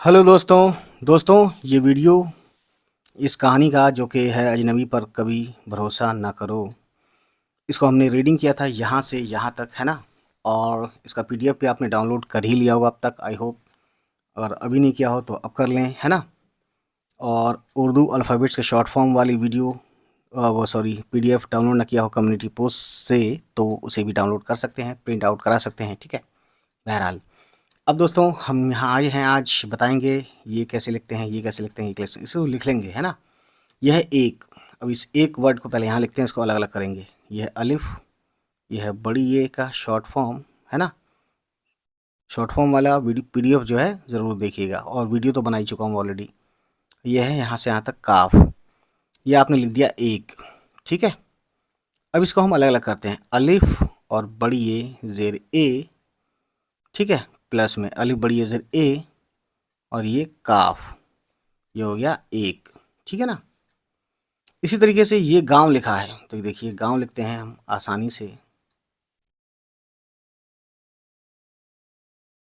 Hello दोस्तों ये video इस कहानी का जो कि है अजनबी पर कभी भरोसा ना करो। इसको हमने रीडिंग किया था यहाँ से यहाँ तक, है ना। और इसका पीडीएफ भी आपने डाउनलोड कर ही लिया होगा अब तक, आई होप। अगर अभी नहीं किया हो तो अब कर लें, है ना। और उर्दू अल्फ़ाबेट्स के शॉर्ट फॉर्म वाली वीडियो वो सॉरी पीडीएफ डाउनलोड ना किया हो कम्युनिटी पोस्ट से, तो उसे भी डाउनलोड कर सकते हैं, प्रिंट आउट करा सकते हैं, ठीक है। बहरहाल, अब दोस्तों हम यहाँ आए हैं, आज बताएंगे ये कैसे लिखते हैं, ये कैसे लिखते हैं, ये कैसे इसको लिख लेंगे, है ना। यह है एक। अब इस एक वर्ड को पहले यहाँ लिखते हैं, इसको अलग अलग करेंगे। यह है अलिफ, यह है बड़ी ए का शॉर्ट फॉर्म, है ना। शॉर्ट फॉर्म वाला वीडियो पीडीएफ जो है ज़रूर देखिएगा, और वीडियो तो बना ही चुका हूँ ऑलरेडी। यह है यहाँ से यहाँ तक काफ। यह आपने लिख दिया एक, ठीक है। अब इसको हम अलग अलग करते हैं, अलिफ और बड़ी ए जेर ए, ठीक है। प्लस में अलिफ बड़ी ए जेर ए और ये काफ, ये हो गया एक, ठीक है ना। इसी तरीके से ये गांव लिखा है, तो देखिए गांव लिखते हैं हम आसानी से,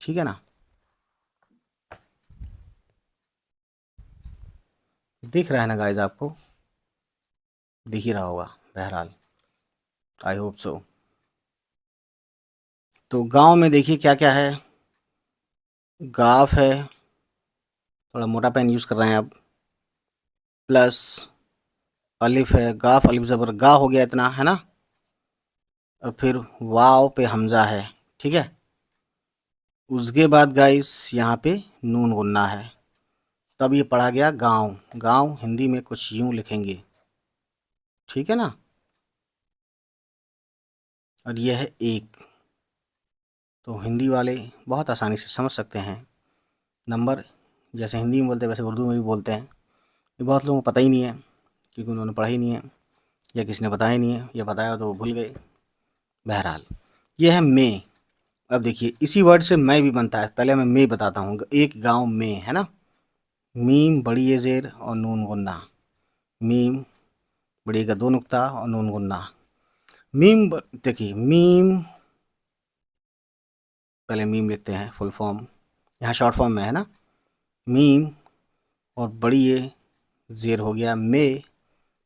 ठीक है ना। दिख रहा है ना गाइज आपको, दिख ही रहा होगा बहरहाल, आई होप सो। तो गांव में देखिए क्या क्या है, गाफ है, थोड़ा मोटा पेन यूज़ कर रहे हैं अब, प्लस अलिफ है, गाफ अलिफ ज़बर गा हो गया इतना, है ना। और फिर वाव पे हमज़ा है, ठीक है। उसके बाद गाइस यहाँ पे नून गुन्ना है, तब ये पढ़ा गया गांव। गांव हिंदी में कुछ यूं लिखेंगे, ठीक है ना। और यह है एक, तो हिंदी वाले बहुत आसानी से समझ सकते हैं। नंबर जैसे हिंदी में बोलते हैं वैसे उर्दू में भी बोलते हैं। ये बहुत लोगों को पता ही नहीं है, क्योंकि उन्होंने पढ़ा ही नहीं है, या किसी ने बताया ही नहीं है, या बताया तो वो भूल गए। बहरहाल, ये है मैं। अब देखिए इसी वर्ड से मैं भी बनता है, पहले मैं बताता हूँ। एक गांव में, है ना। मीम बड़ी ए जेर और नून गुन्ना, मीम बड़ी ए का दो नुक्ता और नून गुन्ना। देखिए मीम, पहले मीम लिखते हैं फुल फॉर्म, यहाँ शॉर्ट फॉर्म में है ना। मीम और बड़ी ए जेर हो गया मे,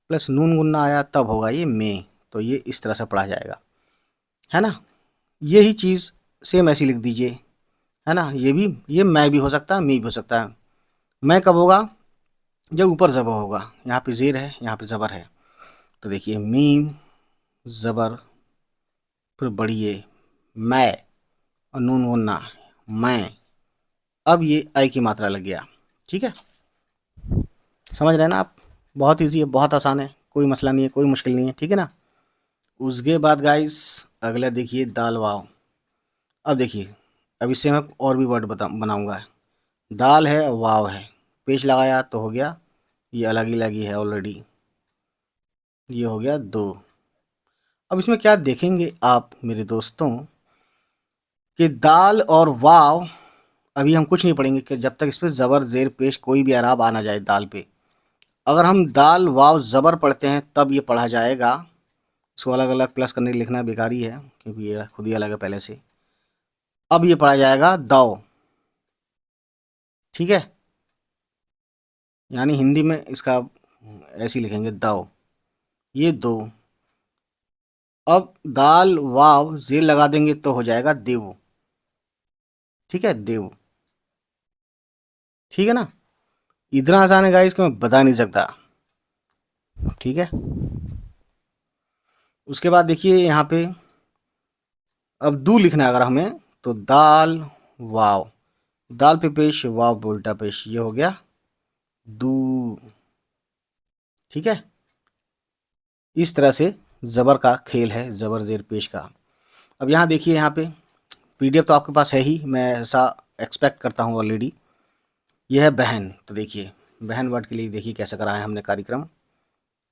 प्लस नून गुन्ना आया तब होगा ये मे, तो ये इस तरह से पढ़ा जाएगा, है ना। यही चीज़ सेम ऐसी लिख दीजिए, है ना। ये मैं भी हो सकता है, मी भी हो सकता है। मैं कब होगा, जब ऊपर ज़बर होगा, यहाँ पे ज़ेर है, यहाँ पे ज़बर है। तो देखिए मीम ज़बर फिर बड़ी ए मैं और नून गुन्ना मैं, अब ये आई की मात्रा लग गया, ठीक है। समझ रहे हैं ना आप, बहुत इजी है, बहुत आसान है, कोई मसला नहीं है, कोई मुश्किल नहीं है, ठीक है ना। उसके बाद गाइस अगला देखिए दाल वाव। अब देखिए, अब इससे मैं और भी वर्ड बनाऊंगा। दाल है वाव है, पेश लगाया तो हो गया, ये अलग ही है ऑलरेडी, ये हो गया दो। अब इसमें क्या देखेंगे आप मेरे दोस्तों, कि दाल और वाव, अभी हम कुछ नहीं पढ़ेंगे कि जब तक इस पर ज़बर जेर पेश कोई भी अराब आ ना जाए दाल पे। अगर हम दाल वाव ज़बर पढ़ते हैं तब ये पढ़ा जाएगा। इसको अलग अलग प्लस करने लिखना बेकार ही है, क्योंकि ये खुद ही अलग है पहले से। अब ये पढ़ा जाएगा दाव, ठीक है। यानी हिंदी में इसका ऐसे ही लिखेंगे दाव, ये दो। अब दाल वाव जेर लगा देंगे तो हो जाएगा देव, ठीक है, देव, ठीक है ना। इतना आसान है गाइस कि मैं बता नहीं सकता, ठीक है। उसके बाद देखिए यहाँ पे अब दू लिखना है अगर हमें, तो दाल वाव, दाल पे पेश वाव पे उल्टा पेश, ये हो गया दू, ठीक है। इस तरह से ज़बर का खेल है, ज़बर जेर पेश का। अब यहाँ देखिए, यहाँ पे पीडीएफ तो आपके पास है ही, मैं ऐसा एक्सपेक्ट करता हूँ ऑलरेडी। यह है बहन, तो देखिए बहन वर्ड के लिए देखिए कैसे कराया हमने कार्यक्रम।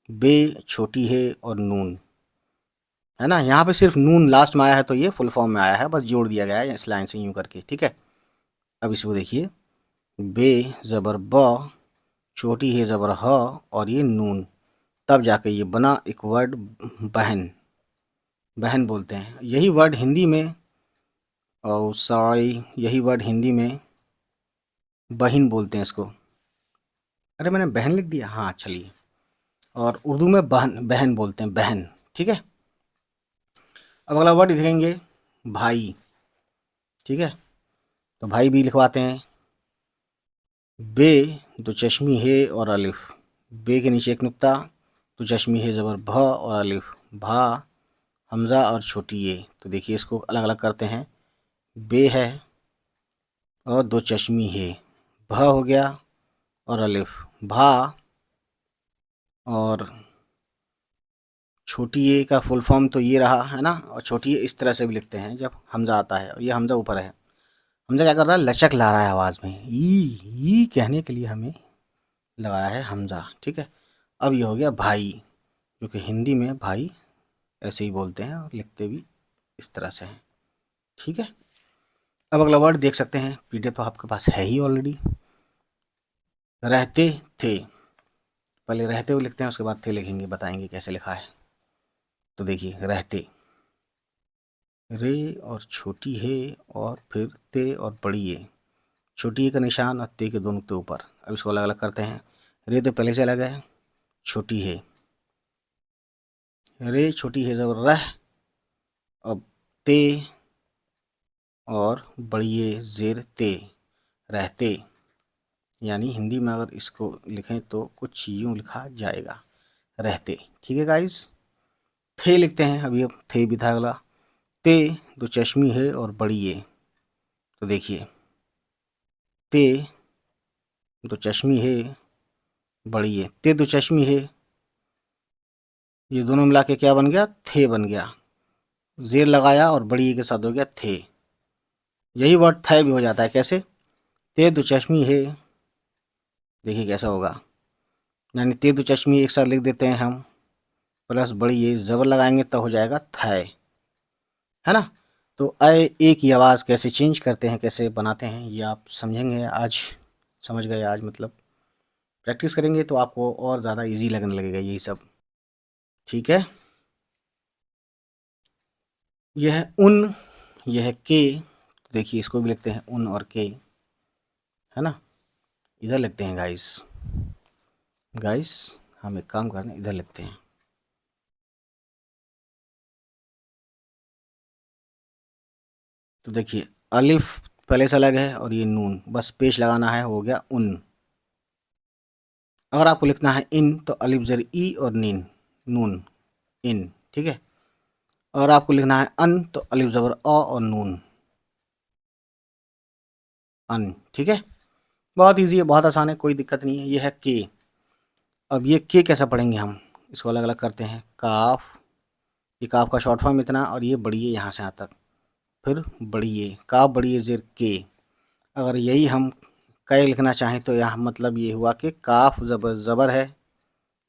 बे छोटी है और नून, है ना। यहाँ पे सिर्फ नून लास्ट में आया है, तो ये फुल फॉर्म में आया है, बस जोड़ दिया गया है इस लाइन से यूँ करके, ठीक है। अब इसको देखिए, बे ज़बर ब, छोटी है ज़बर ह, और ये नून, तब जाके ये बना एक वर्ड बहन। बहन बोलते हैं, यही वर्ड हिंदी में, और सॉरी यही वर्ड हिंदी में बहिन बोलते हैं इसको। अरे मैंने बहन लिख दिया, हाँ चलिए। और उर्दू में बहन बहन बोलते हैं, बहन। ठीक है। अब अगला वर्ड लिखेंगे भाई। ठीक है, तो भाई भी लिखवाते हैं। बे, दो चश्मी है और अलिफ। बे के नीचे एक नुक्ता, दो चश्मी है ज़बर भ और अलिफ। भा, हमज़ा और छोटी ये। तो देखिए इसको अलग अलग करते हैं। बे है और दो चश्मी है, भ हो गया और अलिफ। भा और छोटी ए का फुल फॉर्म तो ये रहा है ना। और छोटी ए इस तरह से भी लिखते हैं जब हमज़ा आता है, और ये हमज़ा ऊपर है। हमज़ा क्या कर रहा है, लचक ला रहा है आवाज़ में, ई कहने के लिए हमें लगाया है हमज़ा। ठीक है। अब ये हो गया भाई, जो कि हिंदी में भाई ऐसे ही बोलते हैं और लिखते भी इस तरह से हैं। ठीक है। अब अगला वर्ड देख सकते हैं, पीडीएफ तो आपके पास है ही ऑलरेडी। रहते थे, पहले रहते हुए लिखते हैं, उसके बाद थे लिखेंगे, बताएंगे कैसे लिखा है। तो देखिए रहते, रे और छोटी है और फिर ते और बड़ी है। छोटी ए का निशान और ते के दोनों के ऊपर। अब इसको अलग अलग करते हैं। रे तो पहले से अलग है, छोटी है, रे छोटी है जबर रह। अब ते और बड़ी ए जेर ते, रहते। यानी हिंदी में अगर इसको लिखें तो कुछ यूँ लिखा जाएगा, रहते। ठीक है गाइस। थे लिखते हैं, अभी अब थे भी था अगला। ते, दो चश्मी है और बड़ी ए। तो देखिए ते, दो चश्मी है, बड़ी ए। ते दो चश्मी है, ये दोनों मिला के क्या बन गया, थे बन गया। जेर लगाया और बड़ी ए के साथ हो गया थे। यही वर्ड थे भी हो जाता है, कैसे, ते दो चश्मी है। देखिए कैसा होगा, यानी ते दो चश्मी एक साथ लिख देते हैं हम, प्लस बड़ी ए जबर लगाएंगे तो हो जाएगा थे, है ना। तो ए की आवाज़ कैसे चेंज करते हैं, कैसे बनाते हैं, ये आप समझेंगे आज, समझ गए आज, मतलब प्रैक्टिस करेंगे तो आपको और ज़्यादा इजी लगने लगेगा यही सब। ठीक है। यह है उन, यह है के। तो देखिए इसको भी लिखते हैं उन और के, है ना। इधर लिखते हैं गाइस, गाइस हम एक काम करने, इधर लिखते हैं। तो देखिए अलिफ पहले से अलग है और ये नून, बस पेश लगाना है, हो गया उन। अगर आपको लिखना है इन तो अलिफ जर ई और नीन, नून, इन। ठीक है। और आपको लिखना है अन तो अलिफ ज़बर अ और नून, अन। ठीक है। बहुत इजी है, बहुत आसान है, कोई दिक्कत नहीं है। ये है के। अब ये के कैसा पढ़ेंगे हम, इसको अलग अलग करते हैं। काफ, ये काफ का शॉर्ट फॉर्म इतना, और ये बड़ी है यहाँ से यहाँ तक, फिर बड़ी है, काफ बड़ी है जेर के। अगर यही हम कै लिखना चाहें तो यहाँ मतलब ये हुआ कि काफ ज़बर है,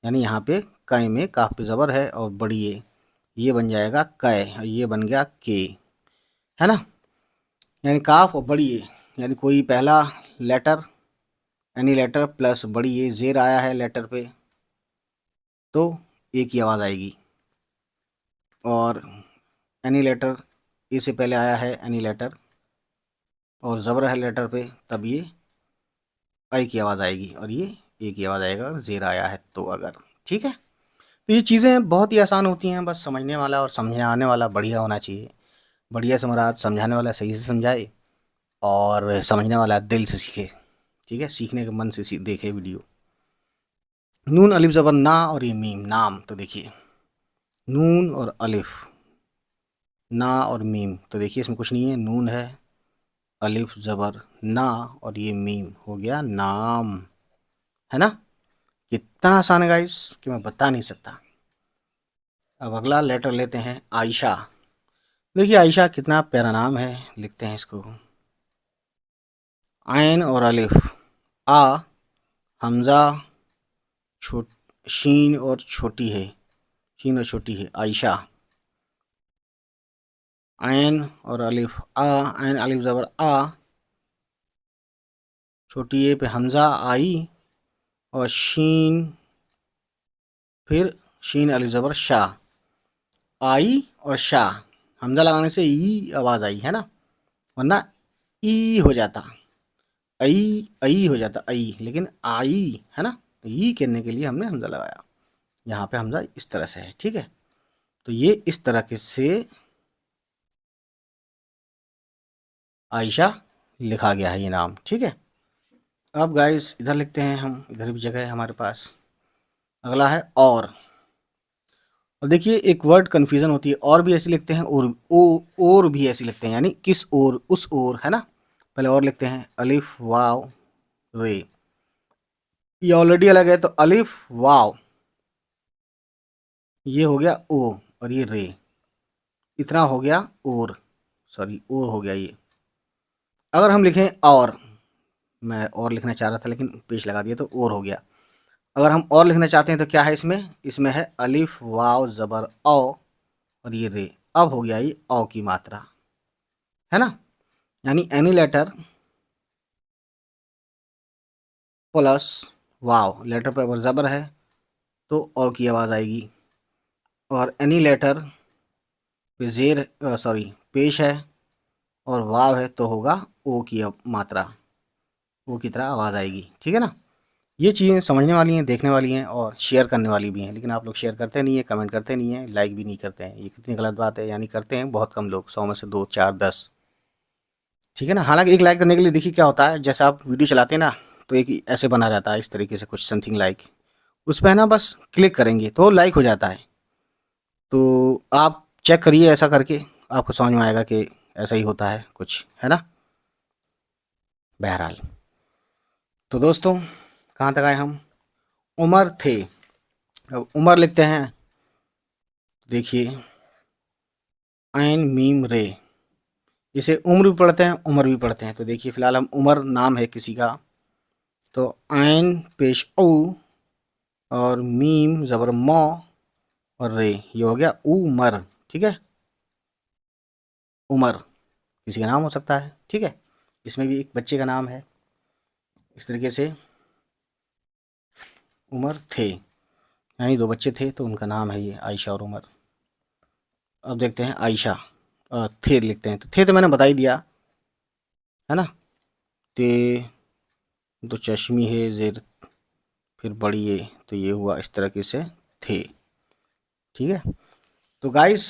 यानी यहाँ पे कै में काफ पे ज़बर है और बड़ी है, ये बन जाएगा कै और ये बन गया के, है ना। यानी काफ और बड़ी ए, यानी कोई पहला लेटर, एनी लेटर प्लस बड़ी ए जेर आया है लेटर पे, तो ए की आवाज़ आएगी। और एनी लेटर, ए से पहले आया है एनी लेटर और ज़बर है लेटर पे, तब ये आई की आवाज़ आएगी और ये ए की आवाज़ आएगा अगर जेर आया है तो, अगर। ठीक है। तो ये चीज़ें बहुत ही आसान होती हैं, बस समझने वाला और समझने आने वाला बढ़िया होना चाहिए। बढ़िया से मुराद समझाने वाला सही से समझाए और समझने वाला दिल से सीखे। ठीक है, सीखने के मन से देखे वीडियो। नून अलिफ ज़बर ना और ये मीम, नाम। तो देखिए नून और अलिफ, ना और मीम, तो देखिए इसमें कुछ नहीं है, नून है, अलिफ ज़बर ना और ये मीम, हो गया नाम, है ना। कितना आसान है गाइस कि मैं बता नहीं सकता। अब अगला लेटर लेते हैं आयशा। देखिए आयशा कितना प्यारा नाम है, लिखते हैं इसको। आयन और अलिफ, आ, हमज़ा, छोट, शीन और छोटी है, शीन और छोटी है, आयशा। आयन और अलिफ आ, आयन अलिफ ज़बर आ, छोटी ए पे हमज़ा आई और शीन, फिर शीन अलिफ ज़बर शाह, आई और शाह। हमज़ा लगाने से ई आवाज़ आई, है ना, वरना ई हो जाता। आई हो जाता आई, लेकिन आई है ना, तो ई कहने के लिए हमने हमजा लगाया। यहाँ पे हमजा इस तरह से है, ठीक है। तो ये इस तरह के से आयशा लिखा गया है ये नाम, ठीक है। अब गाइस इधर लिखते हैं हम, इधर भी जगह है हमारे पास। अगला है और देखिए एक वर्ड कन्फ्यूजन होती है, और भी ऐसे लिखते हैं और भी ऐसे लिखते हैं, यानी किस ओर, उस ओर, है ना। पहले और लिखते हैं अलिफ वाव रे, ये ऑलरेडी अलग है, तो अलिफ वाव ये हो गया ओ, और ये रे, इतना हो गया और, सॉरी और हो गया ये। अगर हम लिखें और, मैं और लिखना चाह रहा था लेकिन पेश लगा दिया तो और हो गया। अगर हम और लिखना चाहते हैं तो क्या है इसमें, इसमें है अलिफ वाव ज़बर औ, और ये रे, अब हो गया ये औ की मात्रा, है ना। यानी एनी लेटर प्लस वाव, लेटर पर अगर ज़बर है तो औ की आवाज़ आएगी, और एनी लेटर पे ज़ेर सॉरी पेश है और वाव है तो होगा ओ की मात्रा, ओ की तरह आवाज़ आएगी, ठीक है ना। ये चीज़ें समझने वाली हैं, देखने वाली हैं और शेयर करने वाली भी हैं, लेकिन आप लोग शेयर करते नहीं हैं, कमेंट करते नहीं हैं, लाइक भी नहीं करते हैं। ये कितनी गलत बात है, यानी करते हैं बहुत कम लोग, 100 में से 2 4 10, ठीक है ना। हालांकि एक लाइक करने के लिए देखिए क्या होता है, जैसे आप वीडियो चलाते हैं ना, तो एक ऐसे बना रहता है इस तरीके से कुछ समथिंग लाइक, उस पर है ना बस क्लिक करेंगे तो लाइक हो जाता है। तो आप चेक करिए, ऐसा करके आपको समझ में आएगा कि ऐसा ही होता है कुछ, है ना। बहरहाल, तो दोस्तों कहाँ तक आए हम, उमर थे। अब उमर लिखते हैं, देखिए ऐन मीम रे, इसे उम्र भी पढ़ते हैं उमर भी पढ़ते हैं। तो देखिए फिलहाल हम उमर नाम है किसी का, तो ऐन पेश ओ और मीम ज़बर मौ और रे, ये हो गया उमर, ठीक है। उमर किसी का नाम हो सकता है, ठीक है। इसमें भी एक बच्चे का नाम है, इस तरीके से उमर थे, यानी 2 बच्चे थे तो उनका नाम है ये आयशा और उमर। अब देखते हैं आयशा, थे लिखते हैं, तो थे तो मैंने बता ही दिया, है ना। ते 2 चश्मी है जेर, फिर बड़ी ये, तो ये हुआ इस तरीके से थे, ठीक है। तो गाइस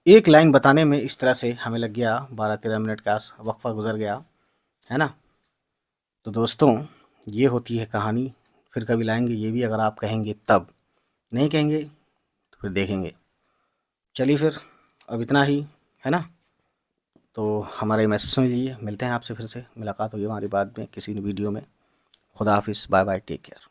एक लाइन बताने में इस तरह से हमें लग गया 12-13 मिनट का वक्फा गुजर गया, है ना। तो दोस्तों ये होती है कहानी, फिर कभी लाएंगे ये भी, अगर आप कहेंगे तब, नहीं कहेंगे तो फिर देखेंगे। चलिए फिर अब इतना ही, है ना। तो हमारे मैसेज सुन लीजिए, मिलते हैं आपसे, फिर से मुलाकात होगी हमारी बाद में किसी वीडियो में। खुदा हाफिज़, बाय बाय, टेक केयर।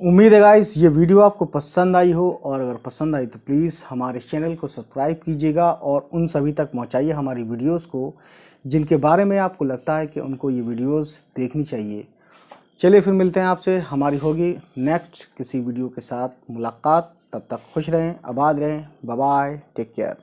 उम्मीद है गाइस ये वीडियो आपको पसंद आई हो, और अगर पसंद आई तो प्लीज़ हमारे चैनल को सब्सक्राइब कीजिएगा और उन सभी तक पहुंचाइए हमारी वीडियोस को जिनके बारे में आपको लगता है कि उनको ये वीडियोस देखनी चाहिए। चलिए फिर मिलते हैं आपसे, हमारी होगी नेक्स्ट किसी वीडियो के साथ मुलाकात। तब तक खुश रहें, आबाद रहें, बाय बाय, टेक केयर।